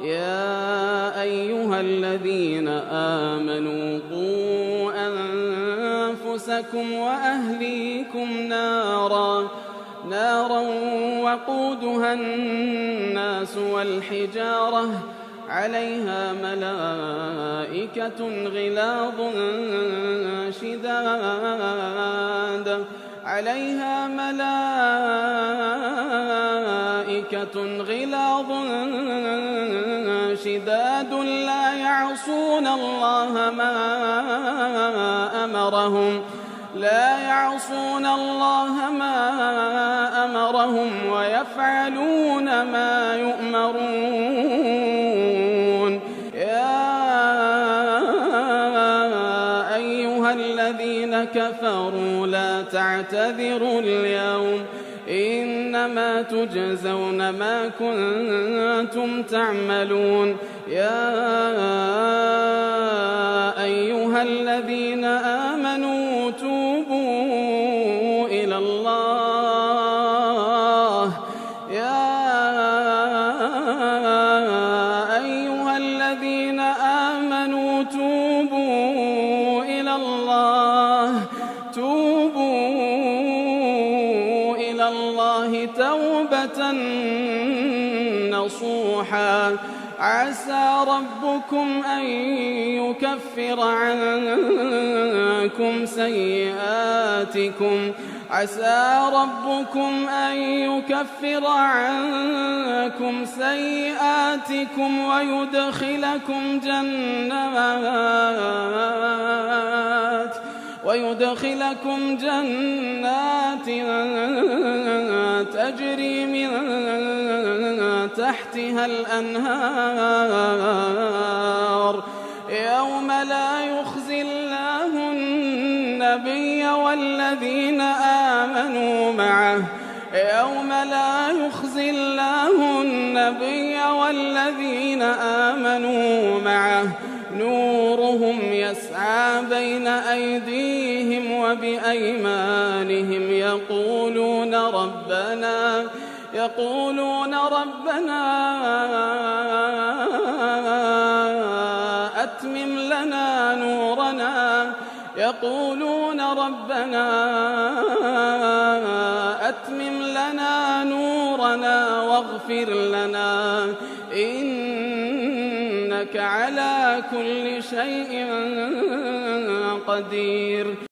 يا أيها الذين آمنوا قوا أنفسكم وأهليكم نارا وقودها الناس والحجارة عليها ملائكة غلاظ شداد لا يعصون الله ما أمرهم ويفعلون ما يؤمرون. يا أيها الذين كفروا لا تعتذروا اليوم إنما تجزون ما كنتم تعملون. يا أيها الذين آمنوا توبوا إلى الله توبة نصوحا عسى ربكم أن يكفر عنكم سيئاتكم ويدخلكم جنات تجري من تحتها الأنهار يوم لا يخزي الله النبي والذين آمنوا معه نورهم يسعى بين أيديهم وبأيمانهم يقولون ربنا أتمم لنا نورنا واغفر لنا إنك على كل شيء قدير.